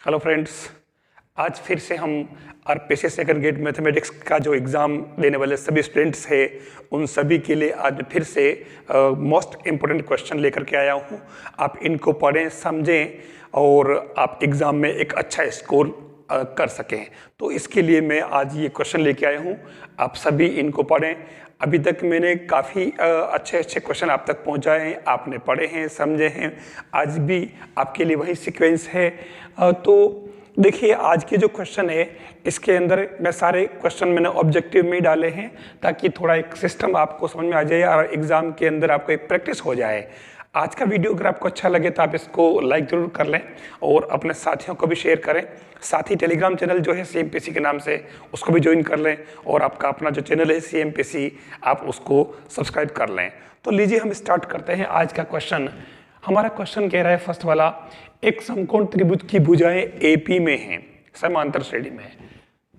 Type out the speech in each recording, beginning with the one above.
Hello friends, आज फिर से हम आरपीसी सेकंड ग्रेड मैथमेटिक्स का जो एग्ज़ाम देने वाले सभी स्टूडेंट्स हैं उन सभी के लिए आज फिर से मोस्ट इम्पोर्टेंट क्वेश्चन लेकर के आया हूँ। आप इनको पढ़ें, समझें और आप एग्ज़ाम में एक अच्छा स्कोर कर सकें। तो इसके लिए मैं आज ये क्वेश्चन लेके आया हूँ। आप सभी इनको पढ़ें। अभी तक मैंने काफ़ी अच्छे अच्छे क्वेश्चन आप तक पहुँचाए हैं, आपने पढ़े हैं, समझे हैं। आज भी आपके लिए वही सीक्वेंस है। तो देखिए, आज के जो क्वेश्चन है इसके अंदर मैं सारे क्वेश्चन मैंने ऑब्जेक्टिव में ही डाले हैं ताकि थोड़ा एक सिस्टम आपको समझ में आ जाए और एग्जाम के अंदर आपको एक प्रैक्टिस हो जाए। आज का वीडियो अगर आपको अच्छा लगे तो आप इसको लाइक ज़रूर कर लें और अपने साथियों को भी शेयर करें। साथ ही टेलीग्राम चैनल जो है CMPC के नाम से, उसको भी ज्वाइन कर लें और आपका अपना जो चैनल है CMPC, आप उसको सब्सक्राइब कर लें। तो लीजिए हम स्टार्ट करते हैं आज का क्वेश्चन। हमारा क्वेश्चन कह रहा है फर्स्ट वाला, एक समकोण त्रिभुज की भुजाएं AP में हैं, समांतर श्रेणी में,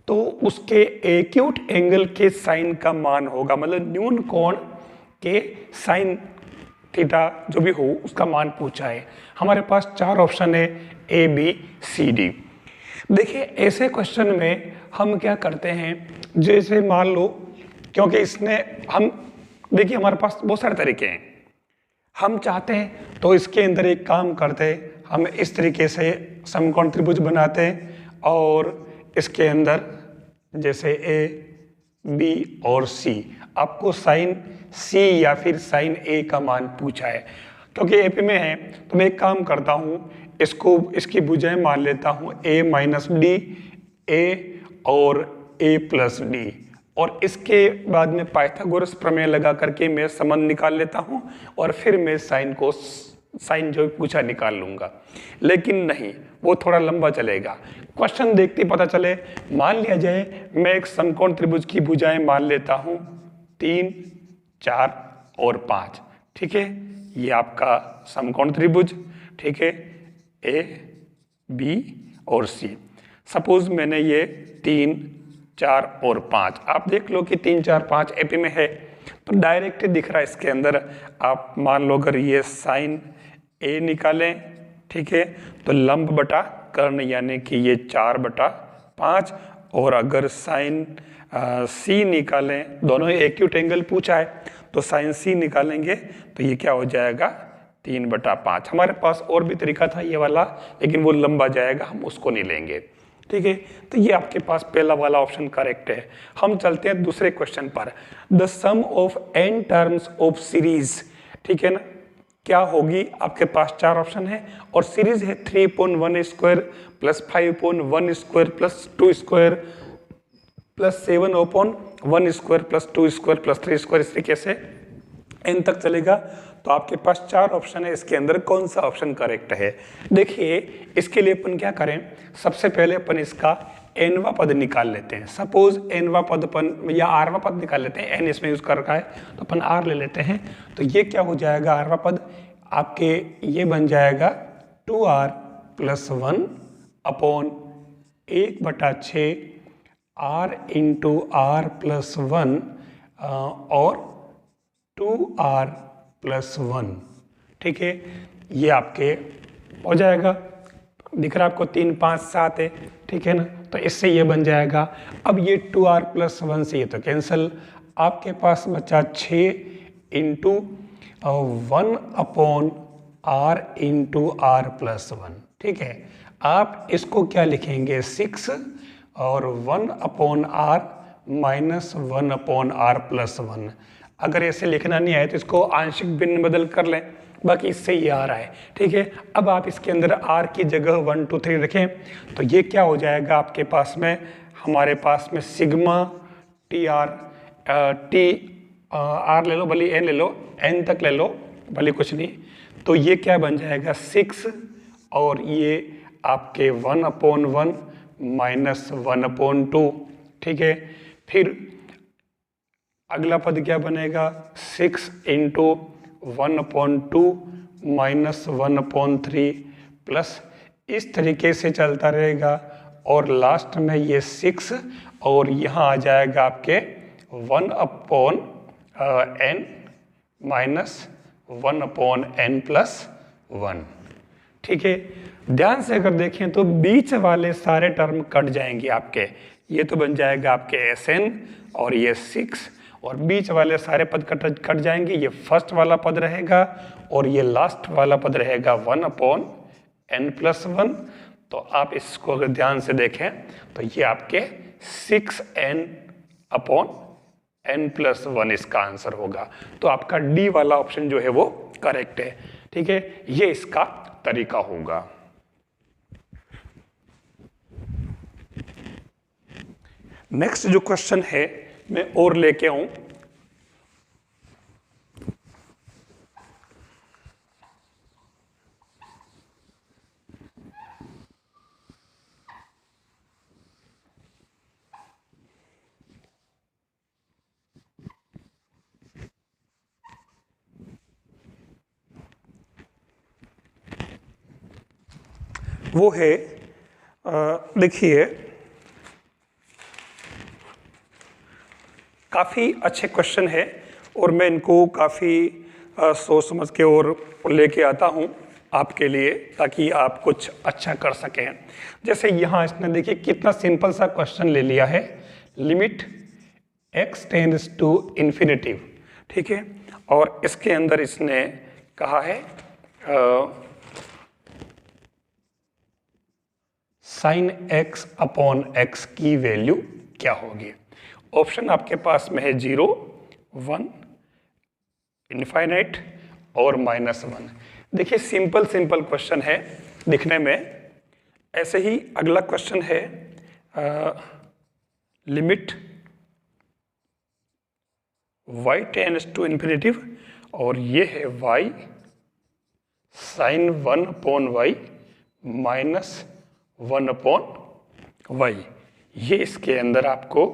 तो उसके एक्यूट एंगल के साइन का मान होगा, मतलब न्यून कोण के साइन थीटा जो भी हो उसका मान पूछा है। हमारे पास चार ऑप्शन है ABCD। देखिए, ऐसे क्वेश्चन में हम क्या करते हैं, जैसे मान लो, क्योंकि इसने हम देखिए हमारे पास बहुत सारे तरीके हैं। हम चाहते हैं तो इसके अंदर एक काम करते हैं, हम इस तरीके से समकोण त्रिभुज बनाते हैं और इसके अंदर जैसे A, B और C, आपको साइन C या फिर साइन A का मान पूछा है। क्योंकि AP में है तो मैं एक काम करता हूँ, इसकी भुजाएं मान लेता हूँ A माइनस D, A और A प्लस D, और इसके बाद में पाइथागोरस प्रमेय लगा करके मैं संबंध निकाल लेता हूं और फिर मैं साइन जो पूछा निकाल लूंगा। लेकिन नहीं, वो थोड़ा लंबा चलेगा। क्वेश्चन देखते ही पता चले, मान लिया जाए मैं एक समकोण त्रिभुज की भुजाएं मान लेता हूं 3, 4 और 5। ठीक है, ये आपका समकोण त्रिभुज, ठीक है, A, B और C। सपोज मैंने ये 3, 4 और 5, आप देख लो कि 3, 4, 5 AP में है तो डायरेक्ट दिख रहा है इसके अंदर। आप मान लो अगर ये साइन A निकालें, ठीक है, तो लंब बटा कर्ण यानी कि ये 4/5, और अगर साइन C निकालें, दोनों ही एक्यूट एंगल पूछा है तो साइन C निकालेंगे तो ये क्या हो जाएगा 3/5। हमारे पास और भी तरीका था ये वाला, लेकिन वो लंबा जाएगा, हम उसको नहीं लेंगे। ठीक है, तो ये आपके पास पहला वाला ऑप्शन करेक्ट है। हम चलते हैं दूसरे क्वेश्चन पर। The sum of n terms of series, ठीक है ना, क्या होगी? आपके पास चार ऑप्शन है और सीरीज है 3/1 square plus 5/1 square plus 2 square plus 7/1 square plus 2 square plus 3 square, इस तरीके से n तक चलेगा। तो आपके पास चार ऑप्शन है, इसके अंदर कौन सा ऑप्शन करेक्ट है? देखिए, इसके लिए अपन क्या करें, सबसे पहले अपन इसका nवा पद निकाल लेते हैं। सपोज nवा पद अपन या rवा पद निकाल लेते हैं, n इसमें यूज कर रखा है तो अपन r ले लेते हैं। तो ये क्या हो जाएगा, rवा पद आपके ये बन जाएगा 2r + 1 upon 1/6 r into r + 1 और 2r + 1। ठीक है, ये आपके हो जाएगा। दिख रहा है आपको 3, 5, 7 है, ठीक है ना, तो इससे ये बन जाएगा। अब ये 2r + 1 से ये तो कैंसिल, आपके पास बचा 6 into 1 upon r into r + 1। ठीक है, आप इसको क्या लिखेंगे 6 और 1 upon r minus 1 upon r + 1। अगर ऐसे लिखना नहीं आए तो इसको आंशिक भिन्न बदल कर लें, बाकी इससे ये आ रहा है। ठीक है, अब आप इसके अंदर r की जगह 1, 2, 3 रखें तो ये क्या हो जाएगा आपके पास में, हमारे पास में सिग्मा TR r ले लो, भले n ले लो, n तक ले लो, भले कुछ नहीं, तो ये क्या बन जाएगा 6 और ये आपके 1/1 माइनस 1/2। ठीक है, फिर अगला पद क्या बनेगा 6 इंटू 1/2 माइनस 1/3 प्लस, इस तरीके से चलता रहेगा और लास्ट में ये 6 और यहाँ आ जाएगा आपके 1/n माइनस 1/n + 1। ठीक है, ध्यान से अगर देखें तो बीच वाले सारे टर्म कट जाएंगे आपके, ये तो बन जाएगा आपके SN और ये 6, और बीच वाले सारे पद कट जाएंगे, ये फर्स्ट वाला पद रहेगा और ये लास्ट वाला पद रहेगा 1/n+1। तो आप इसको अगर ध्यान से देखें तो ये आपके 6n/n+1 इसका आंसर होगा। तो आपका डी वाला ऑप्शन जो है वो करेक्ट है। ठीक है, ये इसका तरीका होगा। नेक्स्ट जो क्वेश्चन है मैं और लेके आऊं, वो है देखिए काफ़ी अच्छे क्वेश्चन है और मैं इनको काफ़ी सोच समझ के और लेके आता हूँ आपके लिए, ताकि आप कुछ अच्छा कर सकें। जैसे यहाँ इसने देखिए कितना सिंपल सा क्वेश्चन ले लिया है, limit x tends to infinitive, ठीक है, और इसके अंदर इसने कहा है sin x/x की वैल्यू क्या होगी। ऑप्शन आपके पास में है 0, 1, इनफाइनाइट और -1। देखिए सिंपल क्वेश्चन है दिखने में। ऐसे ही अगला क्वेश्चन है limit y tends to infinitive, और ये है y sin 1/y -1/y। ये इसके अंदर आपको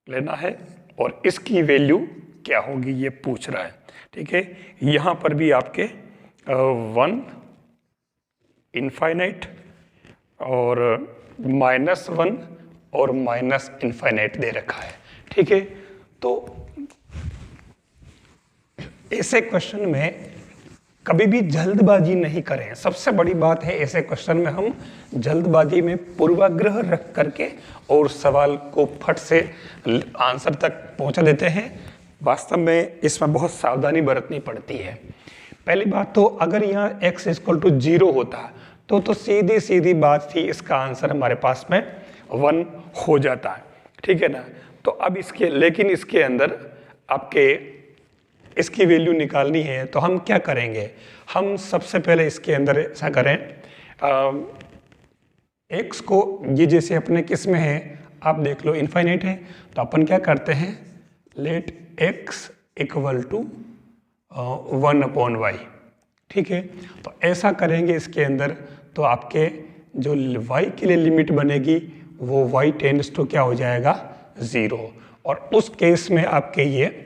लेना है और इसकी वैल्यू क्या होगी ये पूछ रहा है। ठीक है, यहाँ पर भी आपके 1 इनफाइनाइट और -1 और -इनफाइनाइट दे रखा है। ठीक है, तो ऐसे क्वेश्चन में कभी भी जल्दबाजी नहीं करें। सबसे बड़ी बात है ऐसे क्वेश्चन में हम जल्दबाजी में पूर्वाग्रह रख करके और सवाल को फट से आंसर तक पहुंचा देते हैं। वास्तव में इसमें बहुत सावधानी बरतनी पड़ती है। पहली बात तो अगर यहाँ x = 0 होता तो सीधी बात थी, इसका आंसर हमारे पास में 1 हो जाता है। ठीक है ना। तो अब लेकिन इसके अंदर आपके इसकी वैल्यू निकालनी है, तो हम क्या करेंगे, हम सबसे पहले इसके अंदर ऐसा करें, x को ये जैसे अपने किस में है आप देख लो इनफाइनाइट है, तो अपन क्या करते हैं, लेट x = 1/y। ठीक है, तो ऐसा करेंगे इसके अंदर, तो आपके जो y के लिए लिमिट बनेगी वो y टेंड्स टू क्या हो जाएगा 0, और उस केस में आपके ये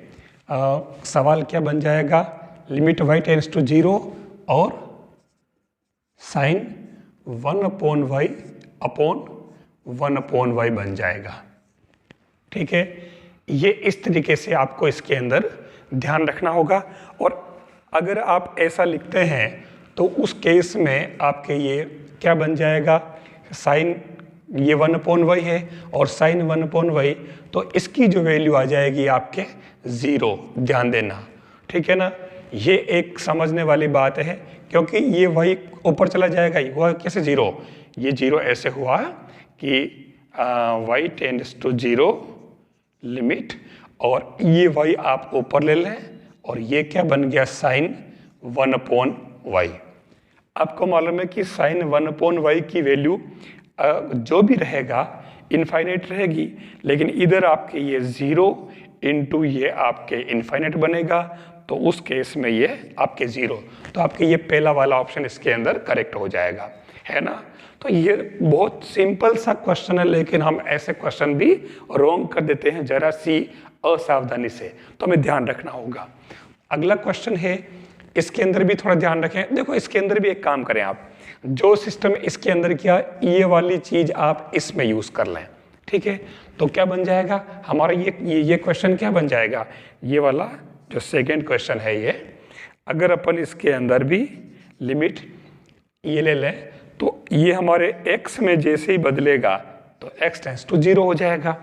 सवाल क्या बन जाएगा, लिमिट y टेंड्स टू 0 और sin 1/y/1/y बन जाएगा। ठीक है, ये इस तरीके से आपको इसके अंदर ध्यान रखना होगा। और अगर आप ऐसा लिखते हैं तो उस केस में आपके ये क्या बन जाएगा, sin ये 1/y है और sin 1/y, तो इसकी जो वैल्यू आ जाएगी आपके 0, ध्यान देना। ठीक है ना, ये एक समझने वाली बात है, क्योंकि ये y ऊपर चला जाएगा, हुआ कैसे 0, ये 0 ऐसे हुआ कि y टेंड्स टू 0 लिमिट, और ये y आप ऊपर ले लें और ये क्या बन गया sin 1/y। आपको मालूम है कि sin 1/y की वैल्यू जो भी रहेगा इनफाइनाइट रहेगी, लेकिन इधर आपके ये 0 इंटू ये आपके इनफाइनाइट बनेगा, तो उस केस में ये आपके 0, तो आपके ये पहला वाला ऑप्शन इसके अंदर करेक्ट हो जाएगा, है ना। तो ये बहुत सिंपल सा क्वेश्चन है, लेकिन हम ऐसे क्वेश्चन भी रॉन्ग कर देते हैं जरा सी असावधानी से, तो हमें ध्यान रखना होगा। अगला क्वेश्चन है, इसके अंदर भी थोड़ा ध्यान रखें। देखो इसके अंदर भी एक काम करें आप, जो सिस्टम इसके अंदर किया ये वाली चीज आप इसमें यूज कर लें। ठीक है, तो क्या बन जाएगा हमारा ये क्वेश्चन क्या बन जाएगा, ये वाला जो सेकंड क्वेश्चन है ये, अगर अपन इसके अंदर भी लिमिट ये ले लें तो ये हमारे x में जैसे ही बदलेगा तो x टेंस टू 0 हो जाएगा।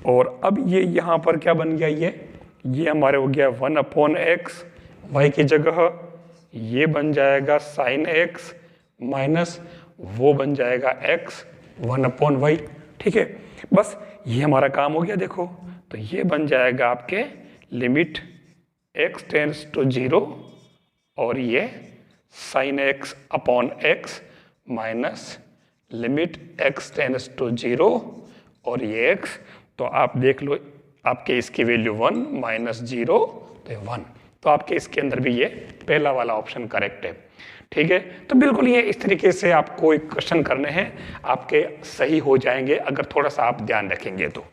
और अब ये यहाँ पर क्या बन गया, ये हमारे हो गया 1/x, y की जगह ये बन जाएगा sin x माइनस वो बन जाएगा x 1/y। ठीक है, बस ये हमारा काम हो गया। देखो तो ये बन जाएगा आपके लिमिट x टेंस टू 0 और ये sin x/x minus limit x tends to 0 और ये x। तो आप देख लो आपके इसकी वैल्यू 1 माइनस 0 तो 1। तो आपके इसके अंदर भी ये पहला वाला ऑप्शन करेक्ट है। ठीक है, तो बिल्कुल ये इस तरीके से आपको एक क्वेश्चन करने हैं, आपके सही हो जाएंगे अगर थोड़ा सा आप ध्यान रखेंगे तो।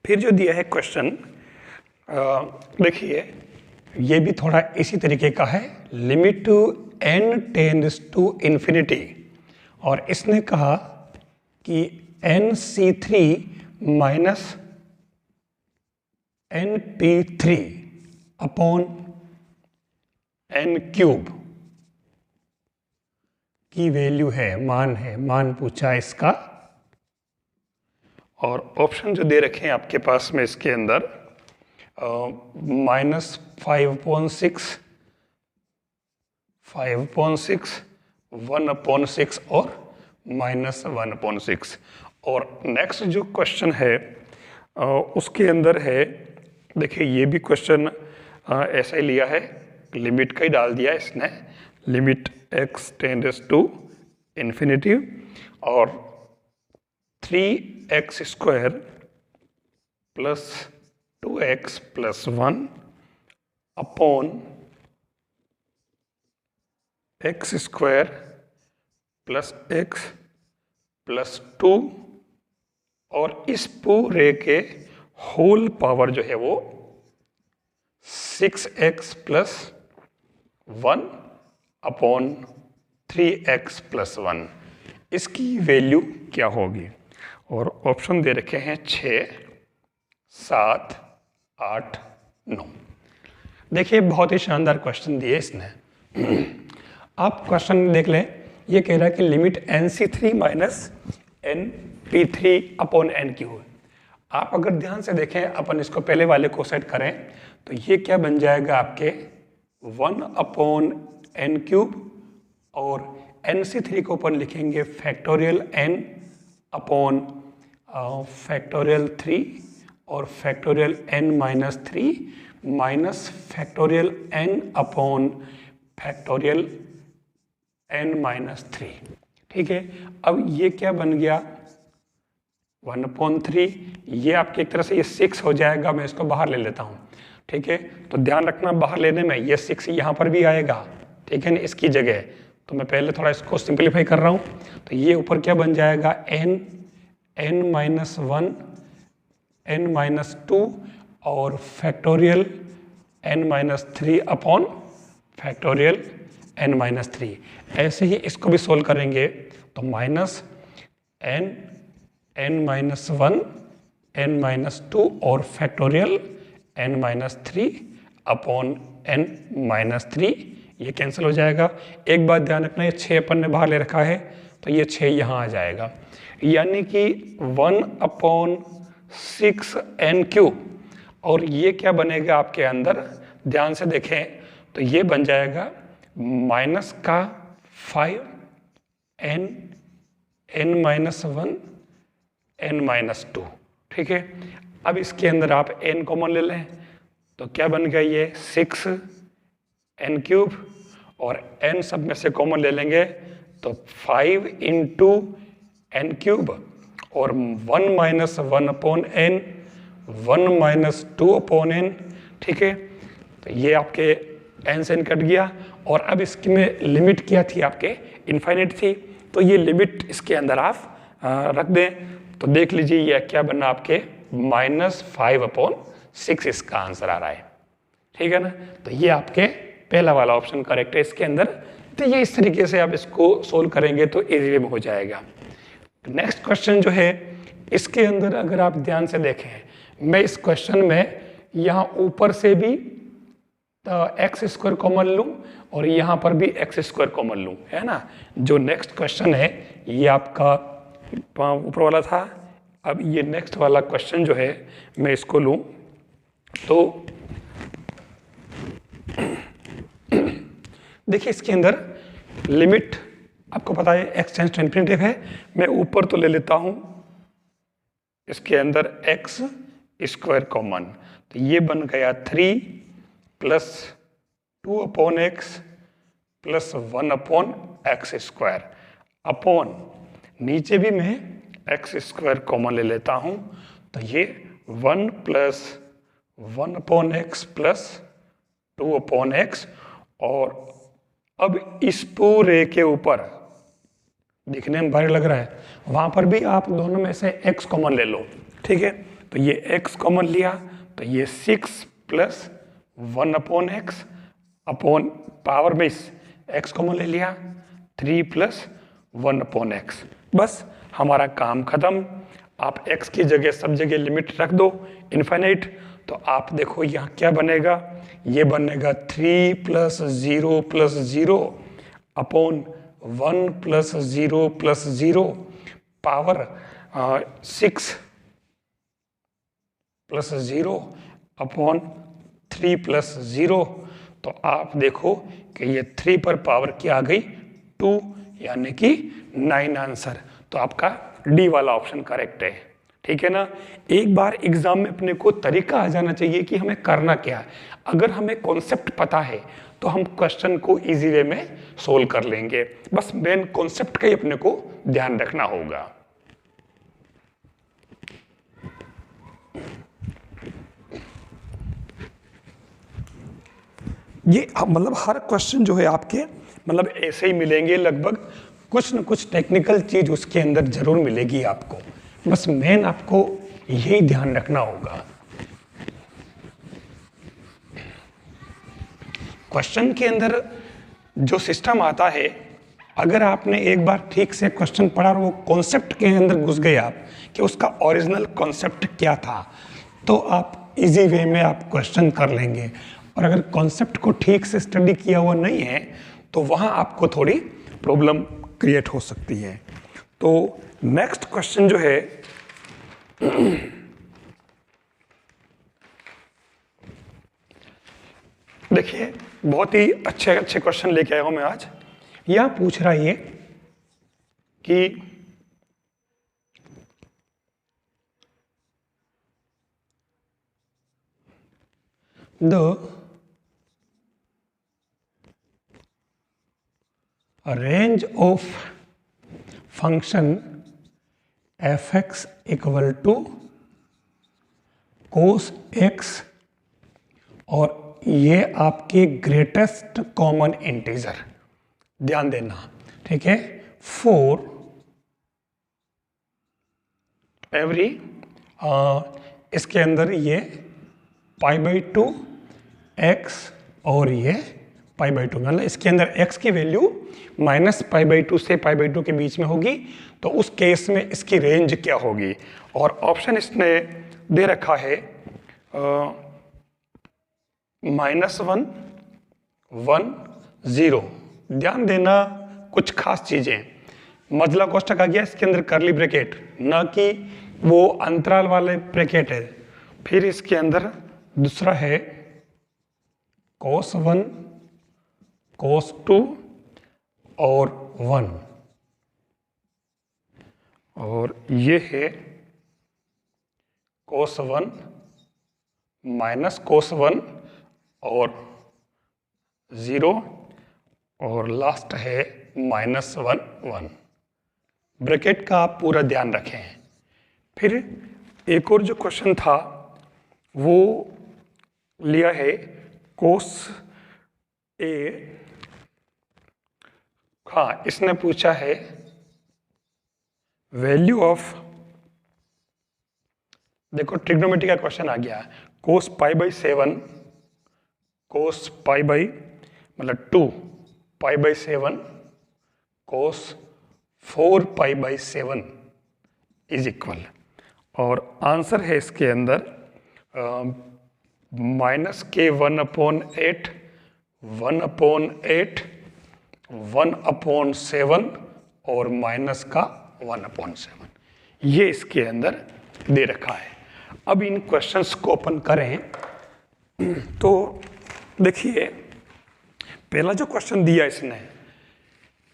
फिर जो दिया है क्वेश्चन, देखिए ये भी थोड़ा इसी तरीके का है, limit to n tends to infinity. और इसने कहा कि nc3 minus np3 upon n cube की वैल्यू है, मान पूछा इसका। और ऑप्शन जो दे रखे हैं आपके पास में इसके अंदर -5/6, 5/6, 1/6 और -1/6। और नेक्स्ट जो क्वेश्चन है उसके अंदर है, देखिए ये भी क्वेश्चन ऐसा ही लिया है, लिमिट का ही डाल दिया इसने, limit x tends to infinity और 3x² plus 2x plus 1 upon x² plus x plus 2 और इस पूरे के होल पावर जो है वो 6x plus 1 upon 3x plus 1, इसकी वैल्यू क्या होगी। और ऑप्शन दे रखे हैं 6, 7, 8, 9। देखिए बहुत ही शानदार क्वेश्चन दिए इसने। आप क्वेश्चन देख लें, ये कह रहा है कि limit nc3 minus np3 upon n cube. आप अगर ध्यान से देखें, अपन इसको पहले वाले को सेट करें तो ये क्या बन जाएगा आपके 1 अपॉन n क्यूब और nc3 को अपन लिखेंगे फैक्टोरियल n अपॉन फैक्टोरियल 3 और factorial n minus 3 minus factorial n upon factorial n minus 3। ठीक है, अब ये क्या बन गया 1/3, ये आपकी एक तरह से ये 6 हो जाएगा। मैं इसको बाहर ले लेता हूँ। ठीक है, तो ध्यान रखना बाहर लेने में ये 6 यहाँ पर भी आएगा, ठीक है ना, इसकी जगह। तो मैं पहले थोड़ा इसको सिंपलीफाई कर रहा हूँ। तो ये ऊपर क्या बन जाएगा n माइनस 1 n माइनस 2 और factorial n minus 3 upon factorial n minus 3। ऐसे ही इसको भी सोल्व करेंगे तो minus n minus 1 n minus 2 और factorial n minus 3 upon n minus 3, ये कैंसिल हो जाएगा। एक बात ध्यान रखना, ये 6 अपन ने बाहर ले रखा है तो ये 6 यहाँ आ जाएगा, यानी कि 1/6 n क्यूब। और ये क्या बनेगा आपके अंदर, ध्यान से देखें तो ये बन जाएगा माइनस का 5 n माइनस 1 n माइनस 2। ठीक है, अब इसके अंदर आप n कॉमन ले लें तो क्या बन गया ये 6 n क्यूब और n सब में से कॉमन ले लेंगे तो 5 इंटू n क्यूब और 1 minus 1 upon n 1 minus 2 upon n। ठीक है, तो ये आपके n से n कट गया। और अब इसकी में लिमिट क्या थी आपके, इनफाइनाइट थी, तो ये लिमिट इसके अंदर आप रख दें तो देख लीजिए ये क्या बना आपके -5/6 इसका आंसर आ रहा है, ठीक है ना। तो ये आपके पहला वाला ऑप्शन करेक्ट है इसके अंदर। तो ये इस तरीके से आप इसको सोल्व करेंगे तो इजी वे में हो जाएगा। नेक्स्ट क्वेश्चन जो है इसके अंदर अगर आप ध्यान से देखें, मैं इस क्वेश्चन में यहाँ ऊपर से भी x² कॉमन लूँ और यहाँ पर भी x² कॉमन लूँ, है ना। जो नेक्स्ट क्वेश्चन है ये आपका ऊपर वाला था, अब ये नेक्स्ट वाला क्वेश्चन जो है मैं इसको लूँ तो देखिए इसके अंदर लिमिट आपको पता है x टेंड्स टू इन्फिनिटी है। मैं ऊपर तो ले लेता हूँ इसके अंदर x² कॉमन, तो ये बन गया 3 + 2/x + 1/x² अपॉन नीचे भी मैं x² कॉमन ले लेता हूँ, तो ये 1 + 1/x + 2/x। और अब इस पूरे के ऊपर दिखने में भारी लग रहा है, वहाँ पर भी आप दोनों में से x कॉमन ले लो, ठीक है। तो ये x कॉमन लिया तो ये 6 + 1/x अपॉन पावर में x कॉमन ले लिया 3 + 1/x। बस हमारा काम खत्म। आप x की जगह सब जगह लिमिट रख दो इनफाइनाइट, तो आप देखो यहाँ क्या बनेगा, ये बनेगा 3 + 0 + 0 अपॉन 1 + 0 + 0 पावर 6 + 0 अपॉन 3 + 0। तो आप देखो कि ये 3 पर पावर क्या आ गई 2, यानी कि 9 आंसर। तो आपका डी वाला ऑप्शन करेक्ट है, ठीक है ना। एक बार एग्जाम में अपने को तरीका आ जाना चाहिए कि हमें करना क्या है। अगर हमें कॉन्सेप्ट पता है तो हम क्वेश्चन को इजी वे में सोल्व कर लेंगे, बस मेन कॉन्सेप्ट का ही अपने को ध्यान रखना होगा। ये मतलब हर क्वेश्चन जो है आपके मतलब ऐसे ही मिलेंगे लगभग, कुछ न कुछ टेक्निकल चीज उसके अंदर जरूर मिलेगी आपको, बस मेन आपको यही ध्यान रखना होगा। क्वेश्चन के अंदर जो सिस्टम आता है, अगर आपने एक बार ठीक से क्वेश्चन पढ़ा और वो कॉन्सेप्ट के अंदर घुस गए आप कि उसका ओरिजिनल कॉन्सेप्ट क्या था, तो आप इजी वे में आप क्वेश्चन कर लेंगे। और अगर कॉन्सेप्ट को ठीक से स्टडी किया हुआ नहीं है तो वहाँ आपको थोड़ी प्रॉब्लम क्रिएट हो सकती है। तो नेक्स्ट क्वेश्चन जो है देखिए बहुत ही अच्छे अच्छे क्वेश्चन लेके आया हूं मैं आज। यह पूछ रहा है ये कि the range of function f(x) = cos x और ये आपके ग्रेटेस्ट कॉमन इंटीजर, ध्यान देना, ठीक है, फॉर एवरी इसके अंदर ये π/2 x और ये π/2, मतलब इसके अंदर x की वैल्यू -π/2 से π/2 के बीच में होगी, तो उस केस में इसकी रेंज क्या होगी। और ऑप्शन इसने दे रखा है -1 1 0। ध्यान देना कुछ खास चीजें, मजला कोष्ठक आ गया इसके अंदर करली ब्रैकेट, ना कि वो अंतराल वाले ब्रैकेट है। फिर इसके अंदर दूसरा है cos 1 cos 2 और 1, और ये है cos 1 माइनस cos 1 और 0, और लास्ट है -1 1। ब्रैकेट का आप पूरा ध्यान रखें। फिर एक और जो क्वेश्चन था वो लिया है cos a, हाँ इसने पूछा है वैल्यू ऑफ देखो ट्रिग्नोमेट्री का क्वेश्चन आ गया, कोस pi by 7, cos pi by मतलब 2 pi by 7 cos 4 pi by 7 is equal, और आंसर है इसके अंदर माइनस के 1/8, 1/8, 1/7 और माइनस का 1/7, ये इसके अंदर दे रखा है। अब इन क्वेश्चंस को ओपन करें तो देखिए पहला जो क्वेश्चन दिया इसने,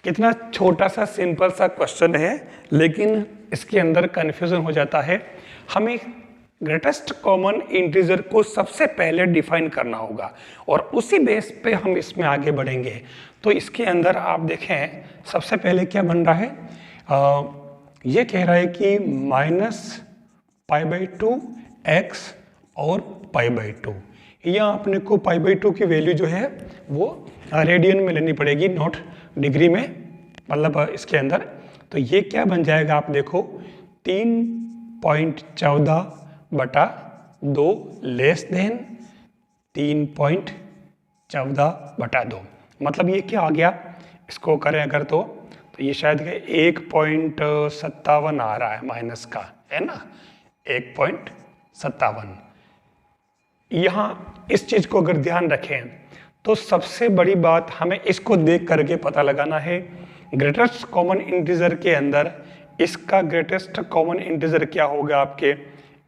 कितना छोटा सा सिंपल सा क्वेश्चन है, लेकिन इसके अंदर कंफ्यूजन हो जाता है। हमें ग्रेटेस्ट कॉमन इंटीजर को सबसे पहले डिफाइन करना होगा और उसी बेस पे हम इसमें आगे बढ़ेंगे। तो इसके अंदर आप देखें सबसे पहले क्या बन रहा है, ये कह रहा है कि -π/2 x और π/2, यहाँ अपने को π/2 की वैल्यू जो है वो रेडियन में लेनी पड़ेगी, नॉट डिग्री में, मतलब इसके अंदर। तो ये क्या बन जाएगा, आप देखो 3.14/2 लेस देन 3.14/2, मतलब ये क्या आ गया, इसको करें अगर तो ये शायद 1.57 आ रहा है माइनस का, है ना, 1.57। यहाँ इस चीज को अगर ध्यान रखें तो सबसे बड़ी बात हमें इसको देख करके पता लगाना है, ग्रेटेस्ट कॉमन इंटीजर के अंदर इसका ग्रेटेस्ट कॉमन इंटीजर क्या होगा आपके,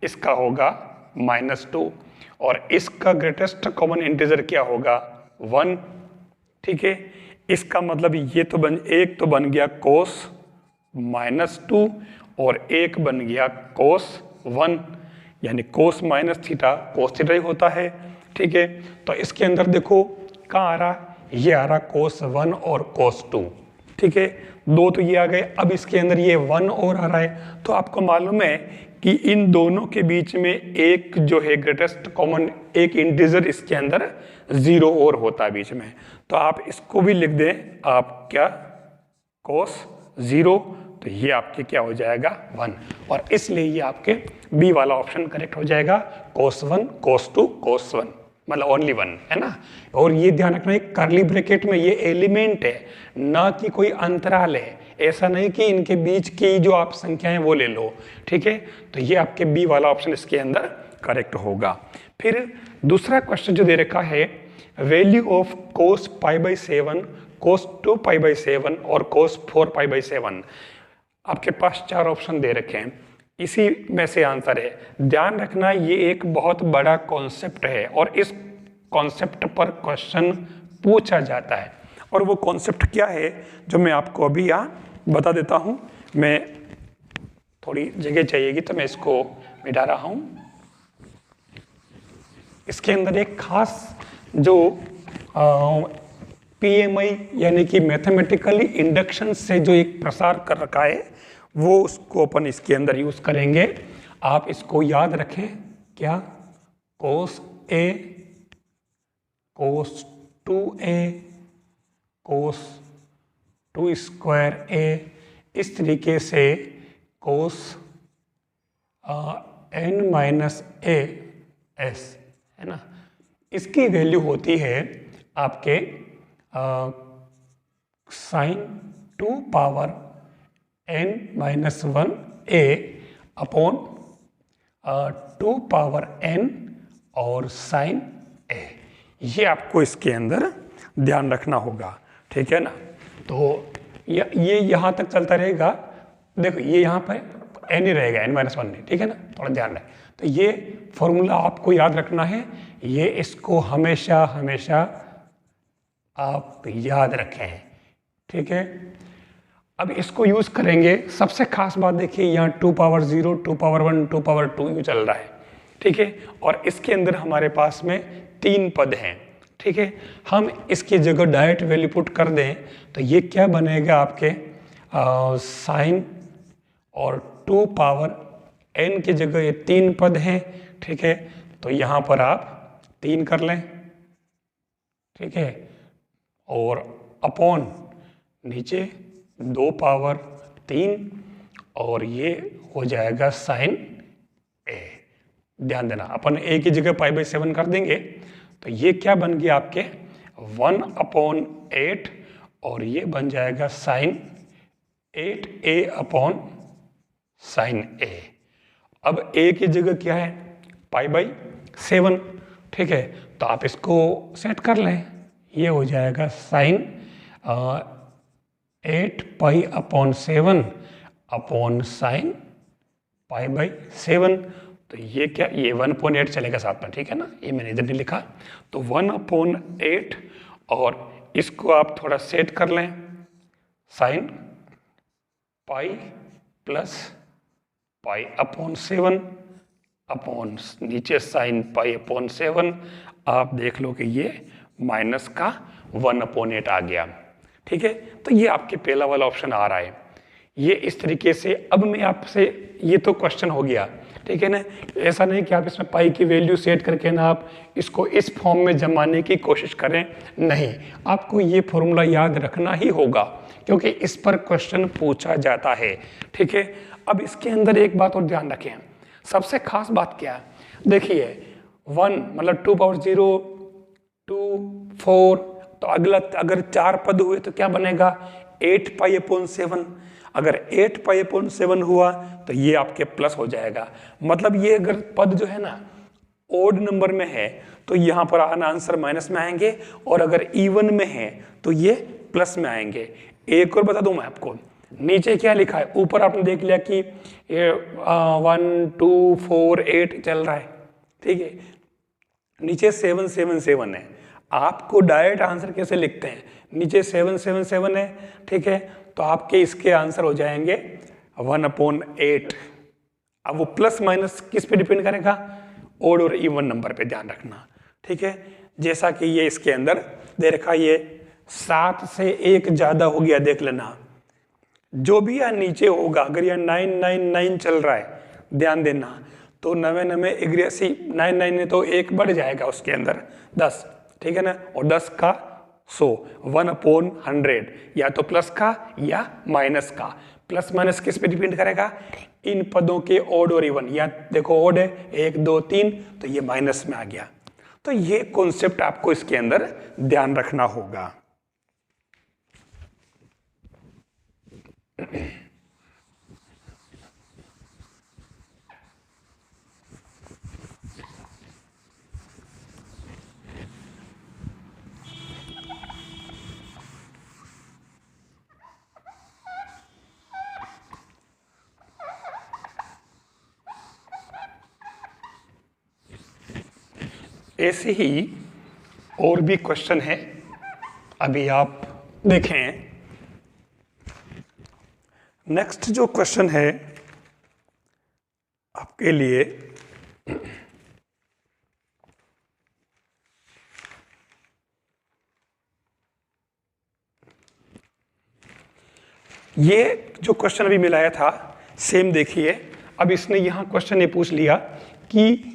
इसका होगा -2 और इसका ग्रेटेस्ट कॉमन इंटीजर क्या होगा 1, ठीक है। इसका मतलब ये तो एक तो बन गया कोस -2 और एक बन गया कोस 1, यानी कोस -थीटा कोस थीटा ही होता है, ठीक है। तो इसके अंदर देखो कहाँ आ रहा, ये आ रहा कोस 1 और कोस 2, ठीक है, दो तो ये आ गए। अब इसके अंदर ये 1 और आ रहा है, तो आपको मालूम है कि इन दोनों के बीच में एक जो है ग्रेटेस्ट कॉमन एक इंटीजर इसके अंदर 0 और होता है बीच में, तो आप इसको भी लिख दें आप क्या, कोस 0, तो ये आपके क्या हो जाएगा 1, और इसलिए ये आपके बी वाला ऑप्शन करेक्ट हो जाएगा, कोस 1 कोस 2 कोस 1, मतलब ओनली 1, है ना। और ये ध्यान रखना है कर्ली ब्रैकेट में ये एलिमेंट है, ना कि कोई अंतराल है, ऐसा नहीं कि इनके बीच की जो आप संख्याएं वो ले लो, ठीक है। तो ये आपके बी वाला ऑप्शन इसके अंदर करेक्ट होगा। फिर दूसरा क्वेश्चन जो दे रखा है, वैल्यू ऑफ कोस π/7, कोस 2π/7 और कोस 4π/7, आपके पास 4 ऑप्शन दे रखे हैं, इसी में से आंसर है। ध्यान रखना ये एक बहुत बड़ा कॉन्सेप्ट है और इस कॉन्सेप्ट पर क्वेश्चन पूछा जाता है, और वो कॉन्सेप्ट क्या है जो मैं आपको अभी यहाँ बता देता हूँ। मैं थोड़ी जगह चाहिएगी तो मैं इसको मिटा रहा हूँ। इसके अंदर एक खास जो PMI यानी कि मैथमेटिकली इंडक्शन से जो एक प्रसार कर रखा है, वो उसको अपन इसके अंदर यूज करेंगे। आप इसको याद रखें, क्या, कोस A, cos 2A, cos 2² A, इस तरीके से कोस n-a/s, है ना। इसकी वैल्यू होती है आपके sin 2⁻n-1a अपॉन 2⁻n और sin a, ये आपको इसके अंदर ध्यान रखना होगा, ठीक है ना। तो ये यहाँ तक चलता रहेगा, देखो ये यहाँ पर n ही रहेगा, n-1 नहीं, ठीक है ना, थोड़ा ध्यान रहे। तो ये फॉर्मूला आपको याद रखना है, ये इसको हमेशा हमेशा आप याद रखें, ठीक है। अब इसको यूज करेंगे। सबसे खास बात देखिए, यहाँ 2⁻0, 2⁻1, 2⁻2 यूँ चल रहा है, ठीक है, और इसके अंदर हमारे पास में 3 पद हैं, ठीक है। हम इसकी जगह डायरेक्ट वैल्यू पुट कर दें तो ये क्या बनेगा आपके साइन, और 2⁻n की जगह ये 3 पद हैं, ठीक है। तो यहाँ पर आप 3 कर लें, ठीक है, और अपॉन नीचे 2⁻3 और ये हो जाएगा साइन a। ध्यान देना, अपन a की जगह π/7 कर देंगे तो ये क्या बन गया आपके 1/8 और ये बन जाएगा sin 8a/sin a। अब a की जगह क्या है π/7, ठीक है, तो आप इसको सेट कर लें, ये हो जाएगा sin 8π/7 अपॉन sin π/7। तो ये क्या, ये 1/8 चलेगा साथ में, ठीक है ना, ये मैंने इधर नहीं लिखा, तो 1/8 और इसको आप थोड़ा सेट कर लें sin π/7 अपॉन नीचे sin π/7, आप देख लो कि ये माइनस का 1/8 आ गया, ठीक है। तो ये आपके पहला वाला ऑप्शन आ रहा है, ये इस तरीके से। अब मैं आपसे, ये तो क्वेश्चन हो गया, ठीक है ना, ऐसा नहीं कि आप इसमें पाई की वैल्यू सेट करके ना आप इसको इस फॉर्म में जमाने की कोशिश करें, नहीं, आपको ये फॉर्मूला याद रखना ही होगा क्योंकि इस पर क्वेश्चन पूछा जाता है, ठीक है। अब इसके अंदर एक बात और ध्यान रखें, सबसे खास बात क्या है, देखिए 1 मतलब 2/0 2 4, तो अगला अगर 4 पद हुए तो क्या बनेगा 8π/7। अगर 8π/7 हुआ तो ये आपके प्लस हो जाएगा, मतलब ये अगर पद जो है ना ओड नंबर में है तो यहाँ पर आंसर माइनस में आएंगे, और अगर इवन में है तो ये प्लस में आएंगे। एक और बता दूं मैं आपको, नीचे क्या लिखा है, ऊपर आपने देख लिया कि 1 2 4 8 चल रहा है, ठीक है, नीचे 7 7 7 है। आपको डायरेक्ट आंसर कैसे लिखते हैं, नीचे 7 7 7 है, ठीक है, तो आपके इसके आंसर हो जाएंगे 1/8। अब वो प्लस माइनस किस पे डिपेंड करेगा, ओड और इवन नंबर पे, ध्यान रखना, ठीक है। जैसा कि ये इसके अंदर दे रखा, ये 7 से 1 ज्यादा हो गया, देख लेना, जो भी यहाँ नीचे होगा, अगर यह 999 चल रहा है, ध्यान देना, तो 9 9 में तो 1 बढ़ जाएगा उसके अंदर 10, ठीक है ना, और 10 का 100 1/100, या तो प्लस का या माइनस का। प्लस माइनस किस पे डिपेंड करेगा, इन पदों के ओड और इवन, या देखो ओड है 1 2 3 तो ये माइनस में आ गया। तो ये कॉन्सेप्ट आपको इसके अंदर ध्यान रखना होगा। ऐसे ही और भी क्वेश्चन है, अभी आप देखें। नेक्स्ट जो क्वेश्चन है आपके लिए, ये जो क्वेश्चन अभी मिलाया था सेम देखिए। अब इसने यहां क्वेश्चन ये पूछ लिया कि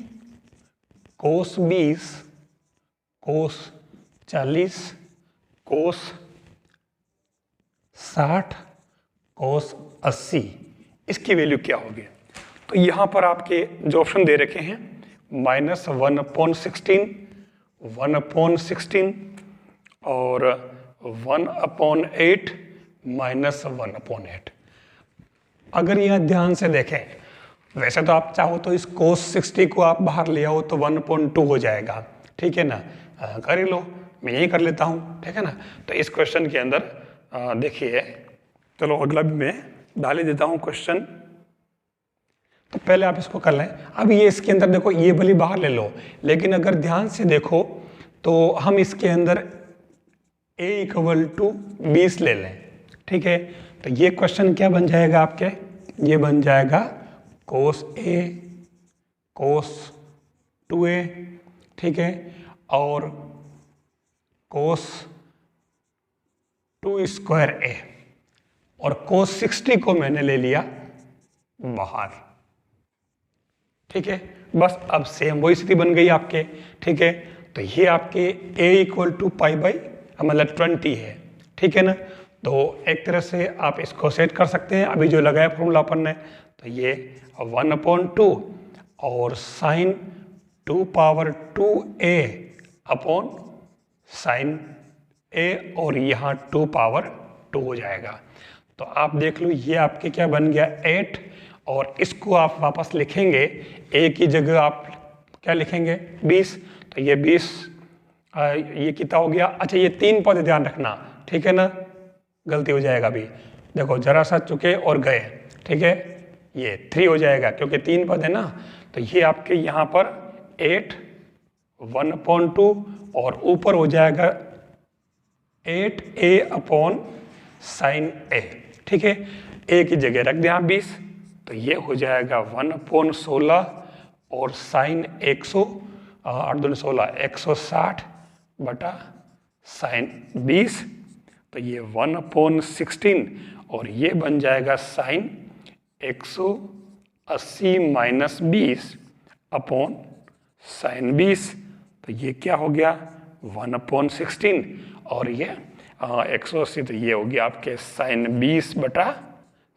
कोस 20, कोस 40, कोस 60, कोस 80, इसकी वैल्यू क्या होगी। तो यहां पर आपके जो ऑप्शन दे रखे हैं -1/16, 1/16 और 1/8 -1/8। अगर यह ध्यान से देखें, वैसे तो आप चाहो तो इस cos 60 को आप बाहर ले आओ तो 1/2 हो जाएगा, ठीक है ना, कर ही लो, मैं यही कर लेता हूँ, ठीक है ना। तो इस क्वेश्चन के अंदर देखिए, चलो अगला भी मैं डाल ही देता हूँ क्वेश्चन। तो पहले आप इसको कर लें। अब ये इसके अंदर देखो, ये भली बाहर ले लो, लेकिन अगर ध्यान से देखो तो हम इसके अंदर a = 20 ले लें, ठीक है। तो ये क्वेश्चन क्या बन जाएगा आपके, ये बन जाएगा cos A cos 2a, ठीक है, और cos 2² और cos 60 को मैंने ले लिया बाहर, ठीक है। बस अब सेम वही स्थिति बन गई आपके, ठीक है। तो ये आपके a = π/20 है, ठीक है ना। तो एक तरह से आप इसको सेट कर सकते हैं, अभी जो लगाया फॉर्मूला अपन ने, तो ये 1/2 और sine 2 power 2a upon sine a और यहाँ 2 पावर 2 हो जाएगा। तो आप देख लो ये आपके क्या बन गया 8, और इसको आप वापस लिखेंगे a की जगह आप क्या लिखेंगे 20, तो ये 20 ये कितना हो गया। अच्छा ये 3 पद ध्यान रखना, ठीक है ना, गलती हो जाएगा अभी, देखो जरा सा चुके और गए, ठीक है, ये 3 हो जाएगा क्योंकि 3 पद है ना। तो ये आपके यहाँ पर 8 1/2 और ऊपर हो जाएगा 8a अपॉन साइन a, ठीक है, a की जगह रख दें आप 20, तो ये हो जाएगा 1/16 और साइन 160 बटा साइन 20, तो ये 1/16 और ये बन जाएगा साइन 180 माइनस 20 अपॉन साइन 20, तो ये क्या हो गया 1/16 और ये 180, तो ये हो गया आपके साइन 20 बटा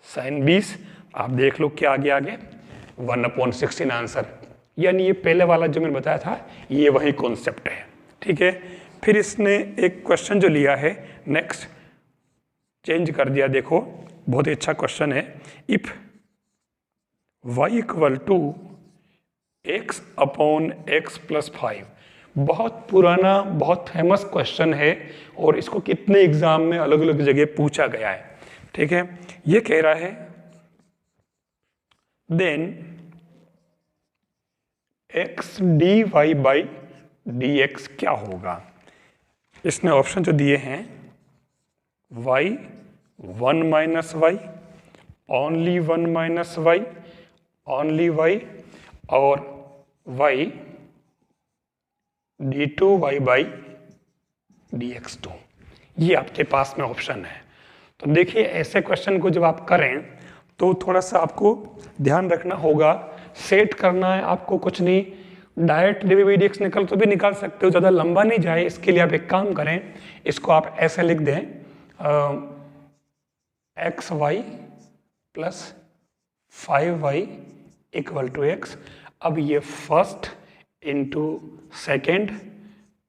साइन 20। आप देख लो क्या आगे 1/16 आंसर, यानी ये पहले वाला जो मैंने बताया था ये वही कॉन्सेप्ट है, ठीक है। फिर इसने एक क्वेश्चन जो लिया है नेक्स्ट चेंज कर दिया, देखो बहुत ही अच्छा क्वेश्चन है। If y equal to x upon x plus 5, बहुत पुराना बहुत फेमस क्वेश्चन है और इसको कितने एग्जाम में अलग अलग जगह पूछा गया है, ठीक है। ये कह रहा है then x dy by dx क्या होगा। इसने ऑप्शन जो दिए हैं y 1 minus Y, only 1 minus Y, only y और y d2y बाई dx2, ये आपके पास में ऑप्शन है। तो देखिए ऐसे क्वेश्चन को जब आप करें तो थोड़ा सा आपको ध्यान रखना होगा, सेट करना है आपको, कुछ नहीं, direct D by D x निकल तो भी निकाल सकते हो, ज़्यादा लंबा नहीं जाए, इसके लिए आप एक काम करें, इसको आप ऐसे लिख दें X Y plus 5y equal to X. अब ये first into second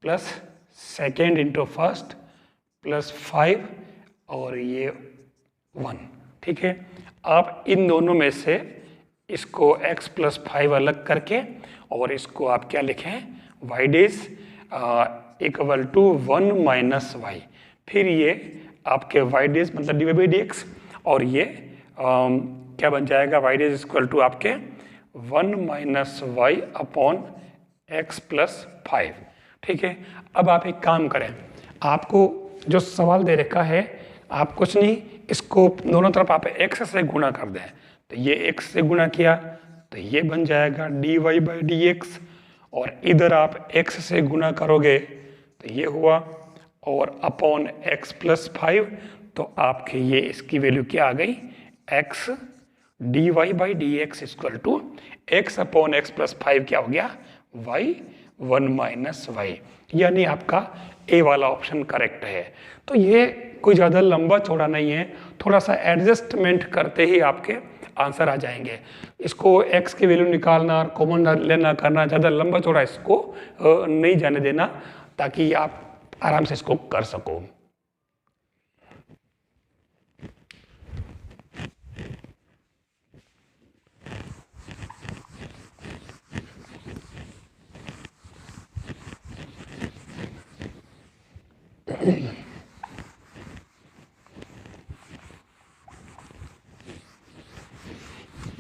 plus second into first plus 5 और ये 1, ठीक है। आप इन दोनों में से इसको x प्लस 5 अलग करके और इसको आप क्या लिखें y dash equal to 1 minus Y, फिर ये आपके y डेज मतलब डी बाई डी एक्स, और ये क्या बन जाएगा y डेज इक्वल टू आपके 1 minus Y upon X plus 5, ठीक है। अब आप एक काम करें, आपको जो सवाल दे रखा है आप कुछ नहीं, इसको दोनों तरफ आप x से गुणा कर दें, तो ये x से गुणा किया तो ये बन जाएगा dy बाई डी एक्स, और इधर आप x से गुणा करोगे तो ये हुआ, और अपॉन x प्लस 5, तो आपके ये इसकी वैल्यू क्या आ गई x dy by D X equal to X upon X plus 5 क्या हो गया y 1 माइनस वाई, यानी आपका ए वाला ऑप्शन करेक्ट है। तो ये कोई ज़्यादा लंबा चौड़ा नहीं है, थोड़ा सा एडजस्टमेंट करते ही आपके आंसर आ जाएंगे। इसको x की वैल्यू निकालना और कॉमन लेना करना, ज़्यादा लंबा चौड़ा इसको नहीं जाने देना, ताकि आप आराम से इसको कर सको।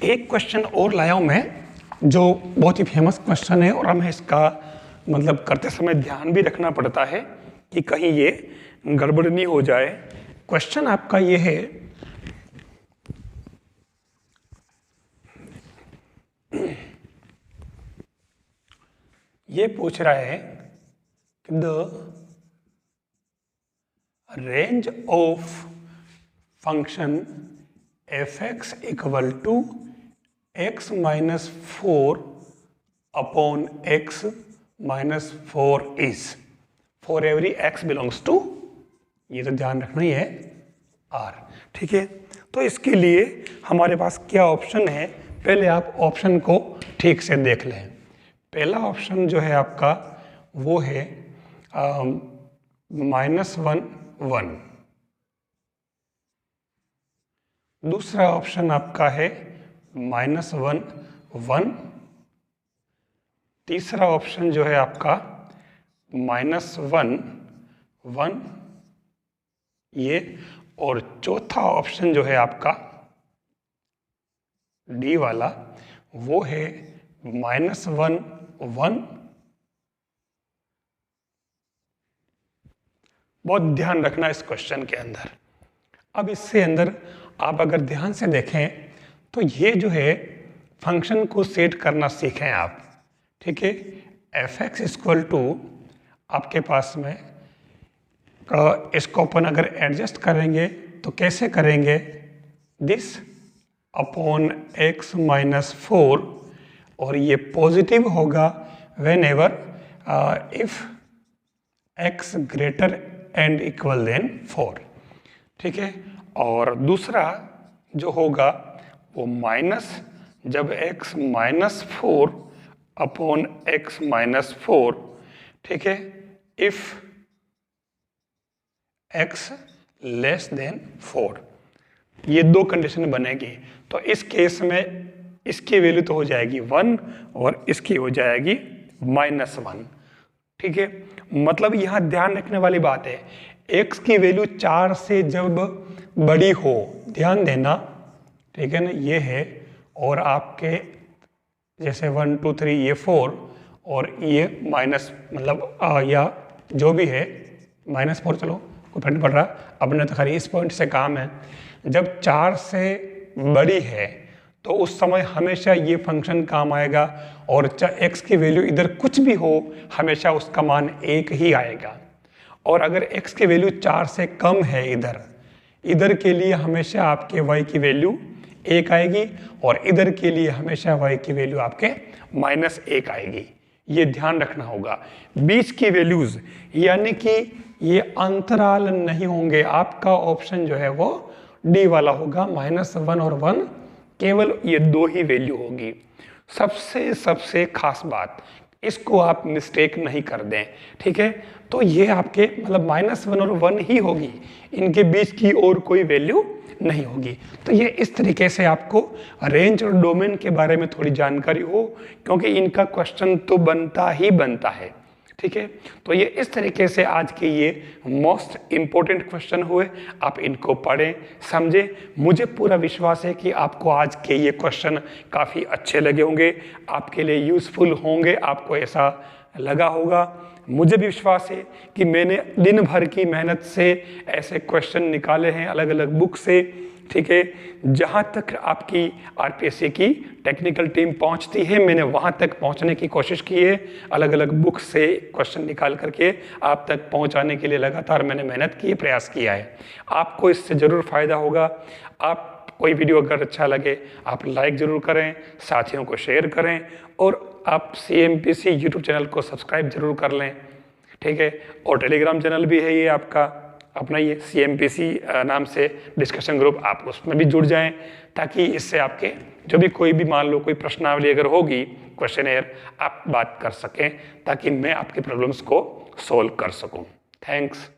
एक क्वेश्चन और लाया हूं मैं जो बहुत ही फेमस क्वेश्चन है, और हमें इसका मतलब करते समय ध्यान भी रखना पड़ता है कि कहीं ये गड़बड़ नहीं हो जाए। क्वेश्चन आपका ये है, ये पूछ रहा है the range of function f(x) equal to x minus 4 upon x minus 4 is for every x belongs to, ये तो ध्यान रखना ही है, r, ठीक है। तो इसके लिए हमारे पास क्या ऑप्शन है, पहले आप ऑप्शन को ठीक से देख लें। पहला ऑप्शन जो है आपका वो है -1 1। दूसरा ऑप्शन आपका है -1 1। तीसरा ऑप्शन जो है आपका -1 1 ये, और चौथा ऑप्शन जो है आपका डी वाला वो है -1 1। बहुत ध्यान रखना इस क्वेश्चन के अंदर। अब इससे अंदर आप अगर ध्यान से देखें तो ये जो है फंक्शन को सेट करना सीखें आप, ठीक है। f(x) इक्वल टू आपके पास में इसको अपन अगर एडजस्ट करेंगे तो कैसे करेंगे, दिस अपॉन x माइनस 4, और ये पॉजिटिव होगा whenever if x greater and equal than 4, ठीक है। और दूसरा जो होगा वो माइनस जब x minus 4 upon x minus 4, ठीक है, इफ x लेस देन 4। ये दो कंडीशन बनेगी। तो इस केस में इसकी वैल्यू तो हो जाएगी 1 और इसकी हो जाएगी -1, ठीक है। मतलब यहाँ ध्यान रखने वाली बात है, x की वैल्यू 4 से जब बड़ी हो, ध्यान देना, ठीक है ना, ये है, और आपके जैसे 1 2 3 ये 4 और ये माइनस मतलब या जो भी है -4, चलो कोई फर्क नहीं पड़ रहा, अपने तो खाली इस पॉइंट से काम है। जब 4 से बड़ी है तो उस समय हमेशा ये फंक्शन काम आएगा, और चाहे x की वैल्यू इधर कुछ भी हो हमेशा उसका मान 1 ही आएगा। और अगर x की वैल्यू 4 से कम है इधर के लिए हमेशा आपके y की वैल्यू 1 आएगी, और इधर के लिए हमेशा y की वैल्यू आपके -1 आएगी। ये ध्यान रखना होगा। बीच की वैल्यूज यानी कि ये अंतराल नहीं होंगे। आपका ऑप्शन जो है वो डी वाला होगा, -1 और 1, केवल ये दो ही वैल्यू होगी। सबसे खास बात, इसको आप मिस्टेक नहीं कर दें, ठीक है। तो ये आपके मतलब -1 और 1 ही होगी, इनके बीच की और कोई वैल्यू नहीं होगी। तो ये इस तरीके से आपको रेंज और डोमेन के बारे में थोड़ी जानकारी हो, क्योंकि इनका क्वेश्चन तो बनता ही बनता है, ठीक है। तो ये इस तरीके से आज के ये मोस्ट इम्पोर्टेंट क्वेश्चन हुए। आप इनको पढ़ें, समझें। मुझे पूरा विश्वास है कि आपको आज के ये क्वेश्चन काफ़ी अच्छे लगे होंगे, आपके लिए यूज़फुल होंगे, आपको ऐसा लगा होगा। मुझे भी विश्वास है कि मैंने दिन भर की मेहनत से ऐसे क्वेश्चन निकाले हैं अलग अलग बुक से, ठीक है। जहाँ तक आपकी आरपीएससी की टेक्निकल टीम पहुँचती है मैंने वहाँ तक पहुँचने की कोशिश की है। अलग अलग बुक से क्वेश्चन निकाल करके आप तक पहुँचाने के लिए लगातार मैंने मेहनत की है, प्रयास किया है। आपको इससे ज़रूर फ़ायदा होगा। आप कोई वीडियो अगर अच्छा लगे आप लाइक ज़रूर करें, साथियों को शेयर करें, और आप CMPC यूट्यूब चैनल को सब्सक्राइब जरूर कर लें, ठीक है। और टेलीग्राम चैनल भी है ये आपका अपना, ये CMPC नाम से डिस्कशन ग्रुप, आप उसमें भी जुड़ जाएं, ताकि इससे आपके जो भी कोई भी मान लो कोई प्रश्नावली अगर होगी, क्वेश्चनेयर, आप बात कर सकें, ताकि मैं आपकी प्रॉब्लम्स को सोल्व कर सकूं। थैंक्स।